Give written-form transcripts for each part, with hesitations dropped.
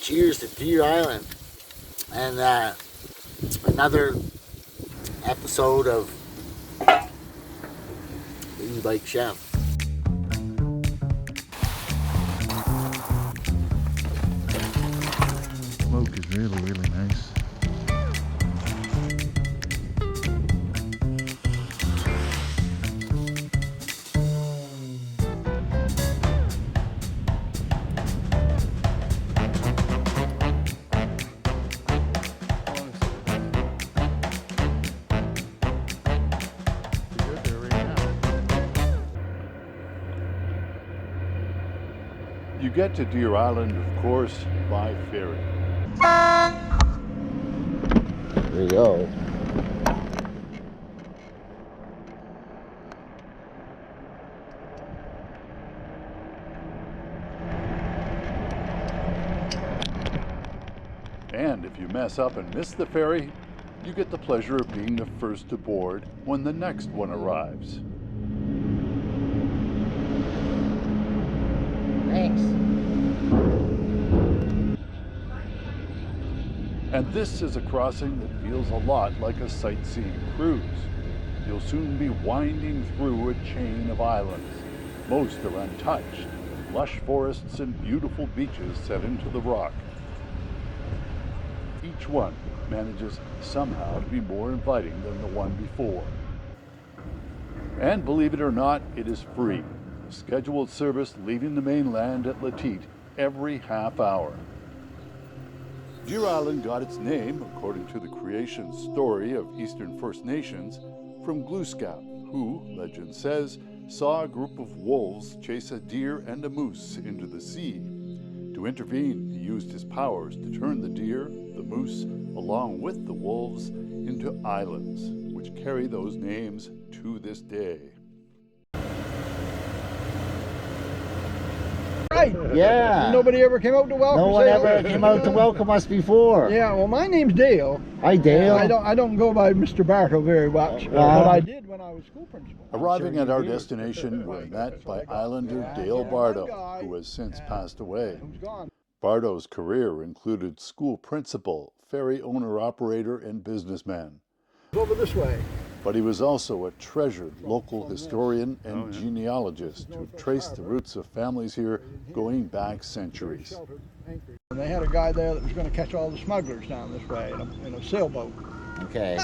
cheers to Deer Island and another episode of the E-Bike Chef. Smoke is really, really nice. You get to Deer Island, of course, by ferry. There you go. And if you mess up and miss the ferry, you get the pleasure of being the first aboard when the next one arrives. Thanks. And this is a crossing that feels a lot like a sightseeing cruise. You'll soon be winding through a chain of islands. Most are untouched, lush forests and beautiful beaches set into the rock. Each one manages somehow to be more inviting than the one before. And believe it or not, it is free. A scheduled service leaving the mainland at Letite every half hour. Deer Island got its name, according to the creation story of Eastern First Nations, from Glooskap, who, legend says, saw a group of wolves chase a deer and a moose into the sea. To intervene, he used his powers to turn the deer, the moose, along with the wolves, into islands, which carry those names to this day. Right. Yeah. Nobody ever came out to welcome us. No one ever came out to welcome us before. Yeah, well, my name's Dale. Hi, Dale. I don't go by Mr. Bartle very much, but I did when I was school principal. Arriving at our destination, we're met by Islander Dale Bardo, who has since passed away. Who's gone? Bardo's career included school principal, ferry owner-operator, and businessman. Over this way. But he was also a treasured local historian and genealogist who traced the roots of families here going back centuries. And they had a guy there that was going to catch all the smugglers down this way in a sailboat. Okay.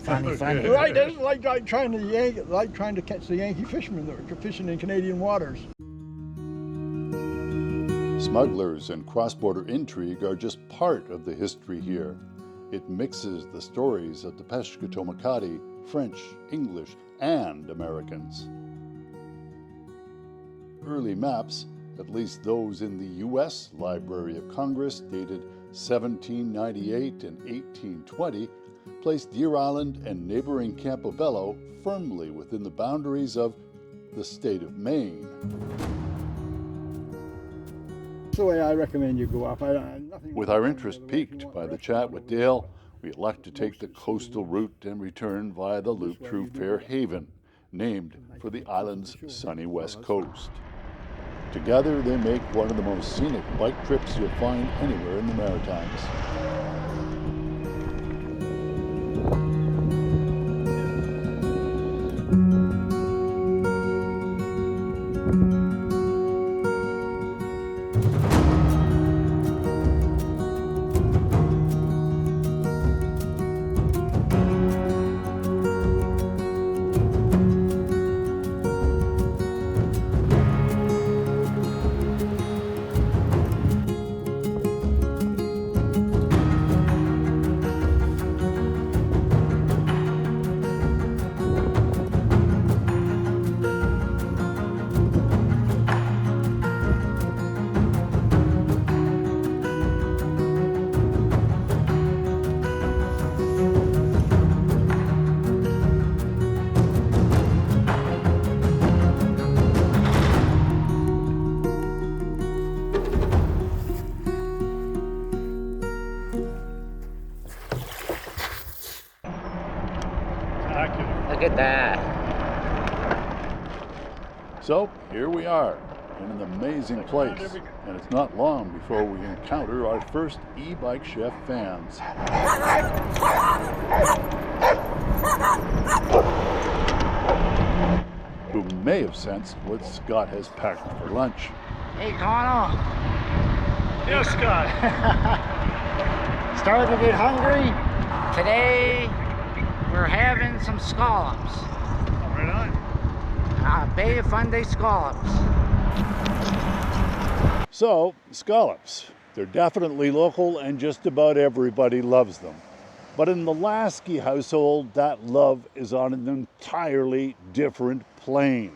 Funny. Right, that's like trying to catch the Yankee fishermen that were fishing in Canadian waters. Smugglers and cross-border intrigue are just part of the history here. It mixes the stories of the Pescatomakati, French, English, and Americans. Early maps, at least those in the U.S. Library of Congress dated 1798 and 1820, placed Deer Island and neighboring Campobello firmly within the boundaries of the state of Maine. That's the way I recommend you go up. With our interest piqued by the chat with Dale, we elect to take the coastal route and return via the loop through Fairhaven, named for the island's sunny west coast. Together, they make one of the most scenic bike trips you'll find anywhere in the Maritimes. Look at that. So here we are, in an amazing place, and it's not long before we encounter our first e-bike chef fans. Who may have sensed what Scott has packed for lunch. Hey, Connell. Yeah, Scott. Starting to get hungry? Today, we're having some scallops. Right on. Bay of Fundy Scallops. So, scallops. They're definitely local and just about everybody loves them. But in the Lasky household, that love is on an entirely different plane.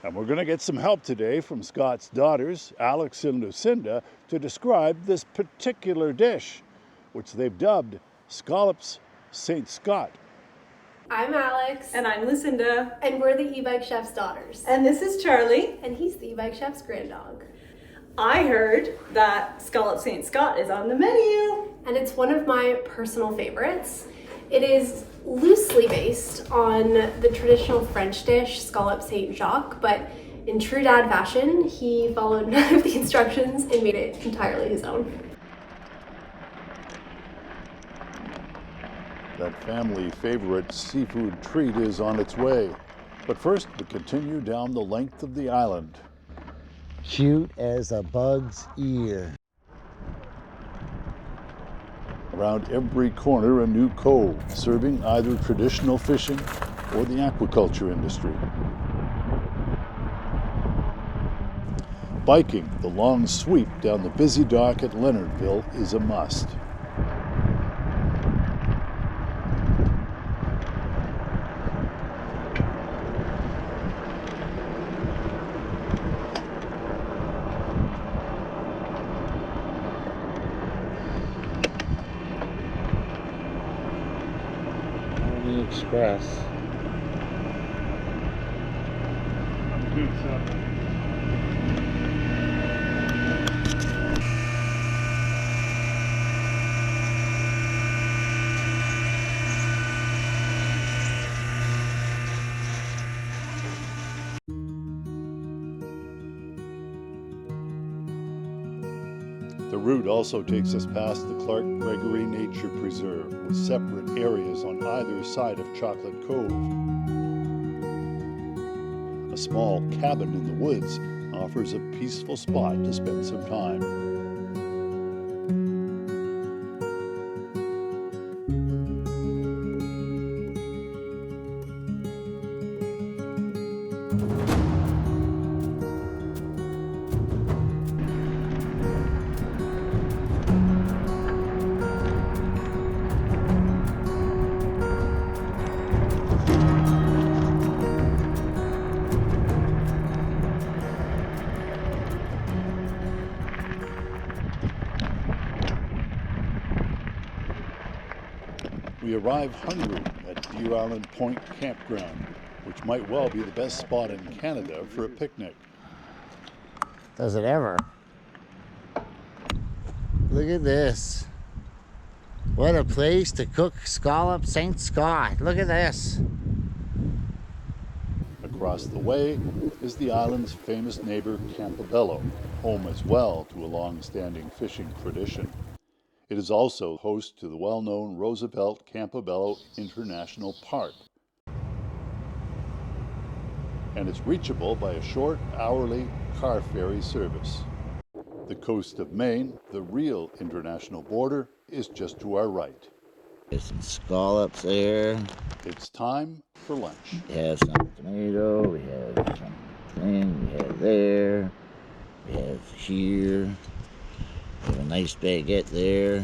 And we're going to get some help today from Scott's daughters, Alex and Lucinda, to describe this particular dish, which they've dubbed Scallops St. Scott. I'm Alex. And I'm Lucinda. And we're the e-bike chef's daughters. And this is Charlie. And he's the e-bike chef's granddog. I heard that Scallop St. Scott is on the menu. And it's one of my personal favorites. It is loosely based on the traditional French dish, Scallop St. Jacques, but in true dad fashion, he followed none of the instructions and made it entirely his own. That family favorite seafood treat is on its way. But first, we continue down the length of the island. Cute as a bug's ear. Around every corner, a new cove, serving either traditional fishing or the aquaculture industry. Biking the long sweep down the busy dock at Leonardville is a must. Express. Good stuff. The route also takes us past the Clark Gregory Nature Preserve, with separate areas on either side of Chocolate Cove. A small cabin in the woods offers a peaceful spot to spend some time. We arrive hungry at Deer Island Point Campground, which might well be the best spot in Canada for a picnic. Does it ever? Look at this. What a place to cook Scallop St. Scott. Look at this. Across the way is the island's famous neighbor Campobello, home as well to a long-standing fishing tradition. It is also host to the well-known Roosevelt Campobello International Park. And it's reachable by a short, hourly car ferry service. The coast of Maine, the real international border, is just to our right. There's some scallops there. It's time for lunch. We have some tomato, we have some thing, we have there, we have here. We have a nice baguette there.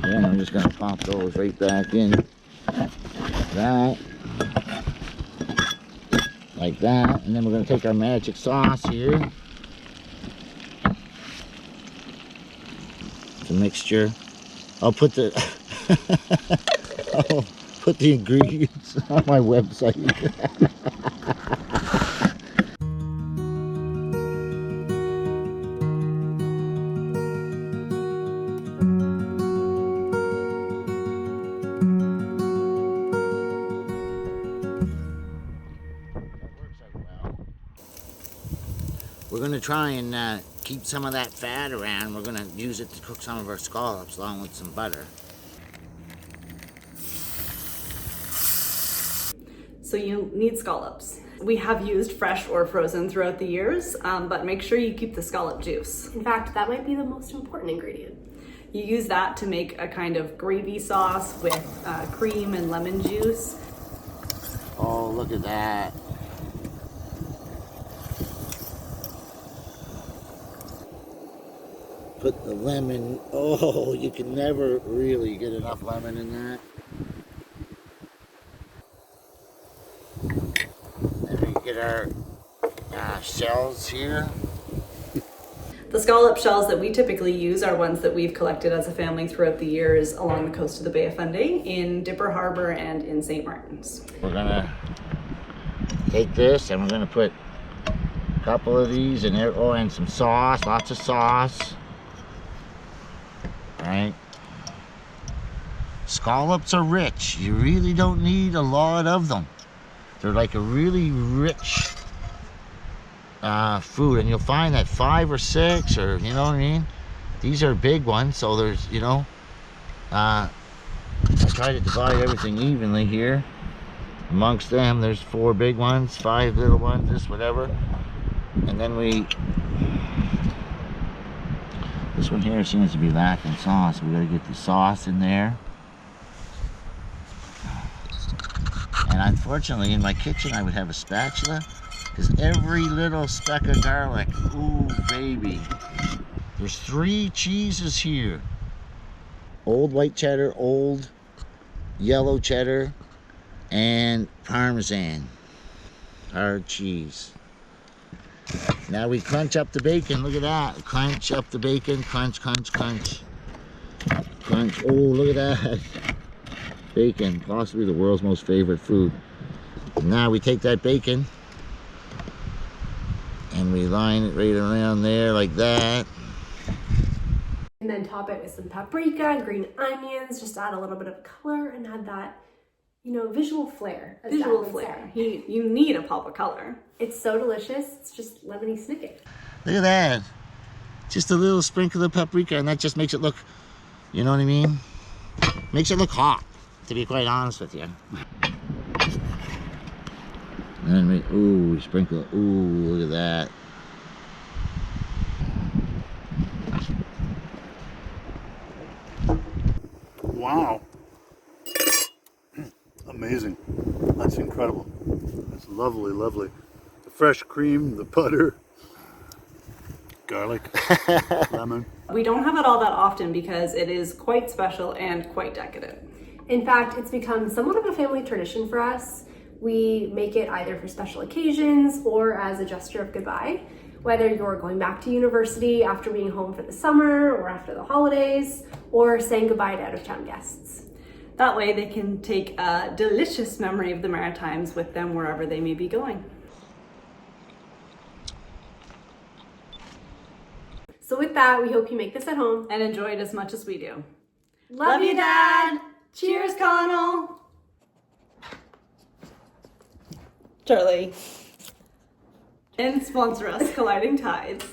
Then I'm just going to pop those right back in. That. Like that. And then we're going to take our magic sauce here. It's a mixture. I'll put the I'll put the ingredients on my website. We're gonna try and keep some of that fat around. We're gonna use it to cook some of our scallops along with some butter. So you need scallops. We have used fresh or frozen throughout the years, but make sure you keep the scallop juice. In fact, that might be the most important ingredient. You use that to make a kind of gravy sauce with cream and lemon juice. Oh, look at that. Put the lemon. Oh, you can never really get enough lemon in that. Then we get our shells here. The scallop shells that we typically use are ones that we've collected as a family throughout the years along the coast of the Bay of Fundy, in Dipper Harbor and in St. Martin's. We're gonna take this and we're gonna put a couple of these in there. Oh, and some sauce, lots of sauce. All right. Scallops are rich. You really don't need a lot of them. They're like a really rich food, and you'll find that 5 or 6, or you know what I mean, these are big ones, so there's, you know, I try to divide everything evenly here amongst them. There's 4 big ones, 5 little ones, this, whatever. And then this one here seems to be lacking sauce. We gotta get the sauce in there. And unfortunately in my kitchen I would have a spatula, because every little speck of garlic, ooh baby. There's 3 cheeses here. Old white cheddar, old yellow cheddar, and Parmesan. Hard cheese. Now we crunch up the bacon, look at that. Crunch up the bacon, crunch, crunch, crunch. Crunch, oh look at that. Bacon, possibly the world's most favorite food. Now we take that bacon and we line it right around there like that. And then top it with some paprika, green onions, just add a little bit of color and add that, you know, visual flair. Visual flair. You need a pop of color. It's so delicious. It's just lemony snicket. Look at that. Just a little sprinkle of paprika, and that just makes it look, you know what I mean? Makes it look hot, to be quite honest with you. And then we sprinkle it. Ooh, look at that. Wow. Amazing. That's incredible. That's lovely, lovely. The fresh cream, the butter, garlic, lemon. We don't have it all that often because it is quite special and quite decadent. In fact, it's become somewhat of a family tradition for us. We make it either for special occasions or as a gesture of goodbye. Whether you're going back to university after being home for the summer or after the holidays, or saying goodbye to out-of-town guests. That way they can take a delicious memory of the Maritimes with them wherever they may be going. So with that, we hope you make this at home. And enjoy it as much as we do. Love you, Dad! Cheers, Connell! Charlie. And sponsor us, Colliding Tides.